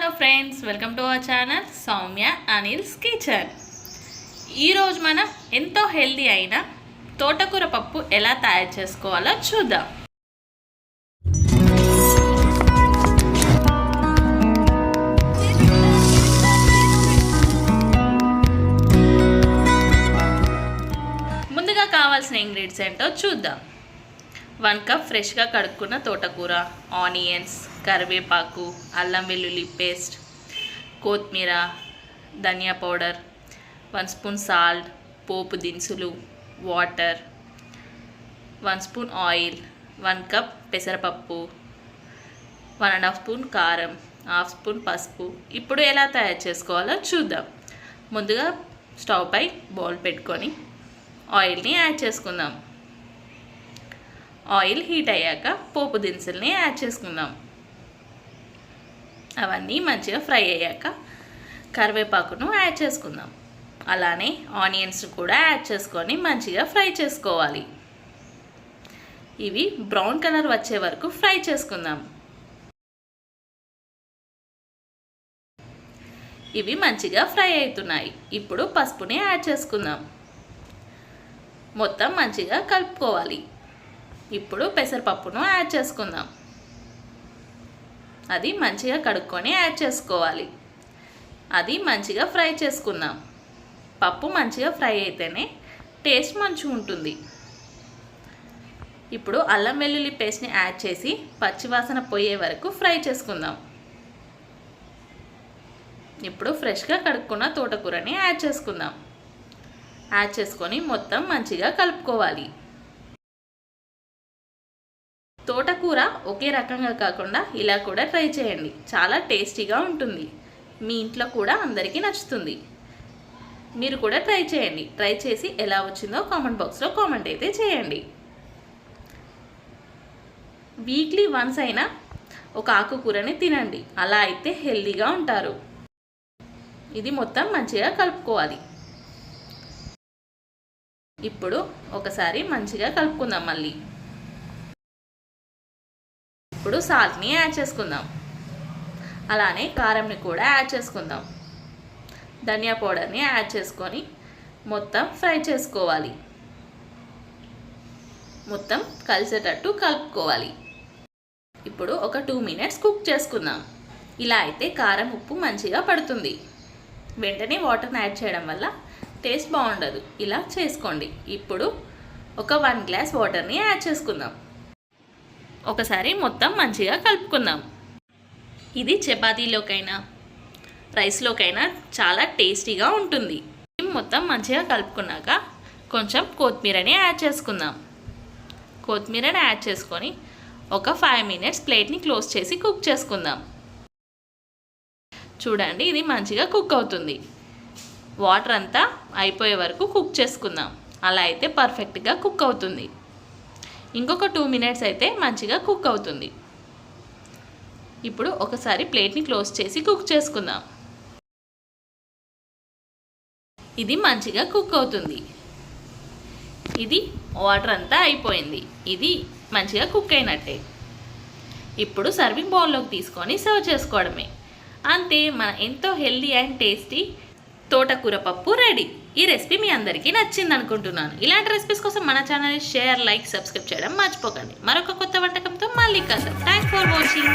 Hello friends, welcome to our channel Soumya Anil's kitchen. ఈరోజు మనం ఎంతో హెల్దీ అయిన తోటకూర పప్పు ఎలా తయారు చేసుకోవాలో చూద్దాం. ముందుగా కావాల్సిన ఇంగ్రీడియంట్స్ ఏంటో చూద్దాం. 1 కప్ ఫ్రెష్గా కడుక్కున్న తోటకూర, ఆనియన్స్, కరివేపాకు, అల్లం వెల్లుల్లి పేస్ట్, కొత్తిమీర, ధనియా పౌడర్, 1 స్పూన్ సాల్ట్, పోపు దినుసులు, వాటర్, 1 స్పూన్ ఆయిల్, 1 కప్ పెసరపప్పు, 1.5 స్పూన్ కారం, 1/2 స్పూన్ పసుపు. ఇప్పుడు ఎలా తయారు చేసుకోవాలో చూద్దాం. ముందుగా స్టవ్ పై బౌల్ పెట్టుకొని ఆయిల్ని యాడ్ చేసుకుందాం. ఆయిల్ హీట్ అయ్యాక పోపు దినుసుల్ని యాడ్ చేసుకుందాం. అవన్నీ మంచిగా ఫ్రై అయ్యాక కరివేపాకును యాడ్ చేసుకుందాం. అలానే ఆనియన్స్ కూడా యాడ్ చేసుకొని మంచిగా ఫ్రై చేసుకోవాలి. ఇవి బ్రౌన్ కలర్ వచ్చే వరకు ఫ్రై చేసుకుందాం. ఇవి మంచిగా ఫ్రై అవుతున్నాయి. ఇప్పుడు పసుపుని యాడ్ చేసుకుందాం. మొత్తం మంచిగా కలుపుకోవాలి. ఇప్పుడు పెసరపప్పును యాడ్ చేసుకుందాం. అది మంచిగా కడుక్కొని యాడ్ చేసుకోవాలి. అది మంచిగా ఫ్రై చేసుకుందాం. పప్పు మంచిగా ఫ్రై అయితేనే టేస్ట్ మంచిగా ఉంటుంది. ఇప్పుడు అల్లం వెల్లుల్లి పేస్ట్ని యాడ్ చేసి పచ్చివాసన పోయే వరకు ఫ్రై చేసుకుందాం. ఇప్పుడు ఫ్రెష్గా కడుక్కున్న తోటకూరని యాడ్ చేసుకుందాం. యాడ్ చేసుకొని మొత్తం మంచిగా కలుపుకోవాలి. తోటకూర ఒకే రకంగా కాకుండా ఇలా కూడా ట్రై చేయండి. చాలా టేస్టీగా ఉంటుంది. మీ ఇంట్లో కూడా అందరికీ నచ్చుతుంది. మీరు కూడా ట్రై చేయండి. ట్రై చేసి ఎలా వచ్చిందో కామెంట్ బాక్స్లో కామెంట్ అయితే చేయండి. వీక్లీ వన్స్ అయినా ఒక ఆకుకూరని తినండి. అలా అయితే హెల్తీగా ఉంటారు. ఇది మొత్తం మంచిగా కలుపుకోవాలి. ఇప్పుడు ఒకసారి మంచిగా కలుపుకుందాం. మళ్ళీ ఇప్పుడు సాల్ట్ని యాడ్ చేసుకుందాం. అలానే కారంని కూడా యాడ్ చేసుకుందాం. ధనియా పౌడర్ని యాడ్ చేసుకొని మొత్తం ఫ్రై చేసుకోవాలి. మొత్తం కలిసేటట్టు కలుపుకోవాలి. ఇప్పుడు ఒక 2 మినిట్స్ కుక్ చేసుకుందాం. ఇలా అయితే కారం ఉప్పు మంచిగా పడుతుంది. వెంటనే వాటర్ని యాడ్ చేయడం వల్ల టేస్ట్ బాగుండదు. ఇలా చేసుకోండి. ఇప్పుడు ఒక 1 గ్లాస్ వాటర్ని యాడ్ చేసుకుందాం. ఒకసారి మొత్తం మంచిగా కలుపుకుందాం. ఇది చపాతీలోకైనా రైస్లోకైనా చాలా టేస్టీగా ఉంటుంది. మొత్తం మంచిగా కలుపుకున్నాక కొంచెం కొత్తిమీరని యాడ్ చేసుకుందాం. కొత్తిమీరని యాడ్ చేసుకొని ఒక 5 మినిట్స్ ప్లేట్ని క్లోజ్ చేసి కుక్ చేసుకుందాం. చూడండి, ఇది మంచిగా కుక్ అవుతుంది. వాటర్ అంతా అయిపోయే వరకు కుక్ చేసుకుందాం. అలా అయితే పర్ఫెక్ట్గా కుక్ అవుతుంది. ఇంకొక 2 మినిట్స్ అయితే మంచిగా కుక్ అవుతుంది. ఇప్పుడు ఒకసారి ప్లేట్ని క్లోజ్ చేసి కుక్ చేసుకుందాం. ఇది మంచిగా కుక్ అవుతుంది. ఇది వాటర్ అంతా అయిపోయింది. ఇది మంచిగా కుక్ అయినట్టే. ఇప్పుడు సర్వింగ్ బౌల్లోకి తీసుకొని సర్వ్ చేసుకోవడమే. అంతే, మన ఎంతో హెల్దీ అండ్ టేస్టీ తోటకూర పప్పు రెడీ. ఈ రెసిపీ మీ అందరికీ నచ్చింది అనుకుంటున్నాను. ఇలాంటి రెసిపీస్ కోసం మన ఛానల్ని షేర్, లైక్, సబ్స్క్రైబ్ చేయడం మర్చిపోకండి. మరొక కొత్త వంటకంతో మళ్ళీ కలుద్దాం. Thanks for watching.